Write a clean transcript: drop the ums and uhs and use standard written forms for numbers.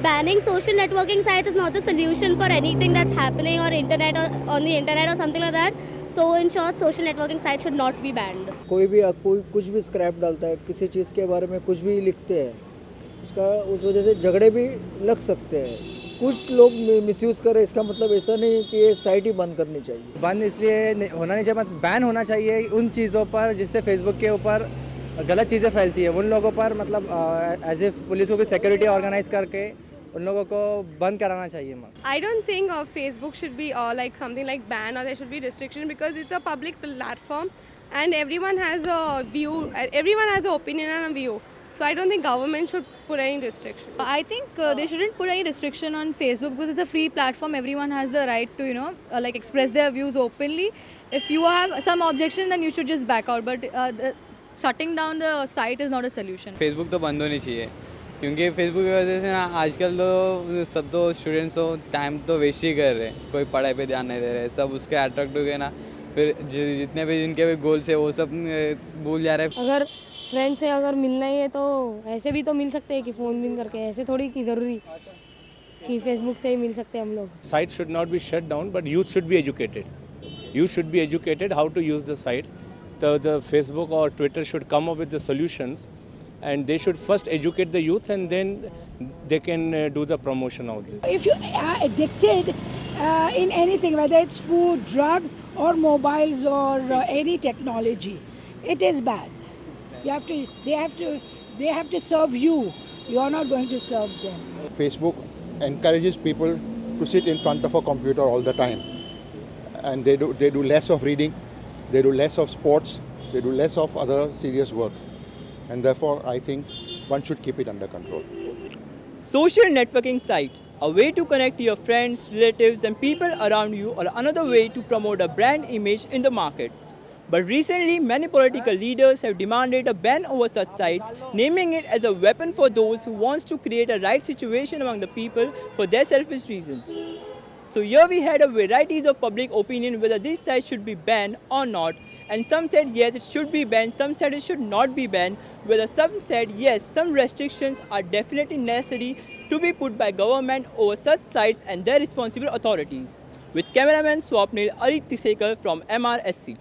banning social networking sites is not the solution for anything that's happening or internet or on the internet or something like that. So in short, social networking sites should not be banned. कोई कुछ भी scrap डालता है, किसी चीज़ के बारे में कुछ भी लिखते हैं, उसका उस वजह से झगड़े भी लग सकते हैं। कुछ लोग मिसयूज़ कर रहे हैं, इसका मतलब ऐसा नहीं कि ये साइट ही बंद करनी चाहिए। बंद इसलिए होना नहीं चाहिए, मतलब बैन होना चाहिए उन चीज़ों पर जिससे फेसबुक के ऊपर गलत चीज़ें फैलती है। उन लोगों पर मतलब एज ए पुलिस को भी सिक्योरिटी ऑर्गेनाइज करके उन लोगों को बंद कराना चाहिए। I don't think Facebook should be like something like ban or there should be restriction because it's a public platform and everyone has a view, everyone has an opinion and a view. So I don't think government should put any restriction. I think they shouldn't put any restriction on Facebook because it's a free platform. Everyone has the right to, like express their views openly. If you have some objection, then you should just back out. But shutting down the site is not a solution. Facebook तो बंद होनी चाहिए क्योंकि Facebook की वजह से ना आजकल तो सब तो स्टूडेंट्स तो टाइम तो वेस्ट ही कर रहे हैं, कोई पढ़ाई पे ध्यान नहीं दे रहे, सब उसके अट्रैक्ट हो गए ना, फिर जितने भी जिनके भी गोल्स है वो सब भूल जा रहे हैं। अगर फ्रेंड से अगर मिलना ही है तो ऐसे भी तो मिल सकते हैं कि फ़ोन बिन करके, ऐसे थोड़ी कि ज़रूरी कि फेसबुक से ही मिल सकते हैं हम लोग। Site should not be shut down, but youth should be educated. Youth should be educated how to use the site. The Facebook or Twitter should come up with the solutions, and they should first educate the youth, and then they can do the promotion of this. If you are addicted in anything, whether it's food, drugs, or mobiles, or any technology, it is bad. They have to serve you. You are not going to serve them. Facebook encourages people to sit in front of a computer all the time, and they do less of reading, they do less of sports, they do less of other serious work, and therefore I think one should keep it under control. Social networking site, a way to connect your friends, relatives and people around you, or another way to promote a brand image in the market. But recently, many political leaders have demanded a ban over such sites, naming it as a weapon for those who wants to create a right situation among the people for their selfish reasons. So here we had a varieties of public opinion whether these sites should be banned or not, and some said yes, it should be banned, some said it should not be banned, whether some said yes, some restrictions are definitely necessary to be put by government over such sites and their responsible authorities. With cameraman Swapnil Arik Tisekar from MRSC.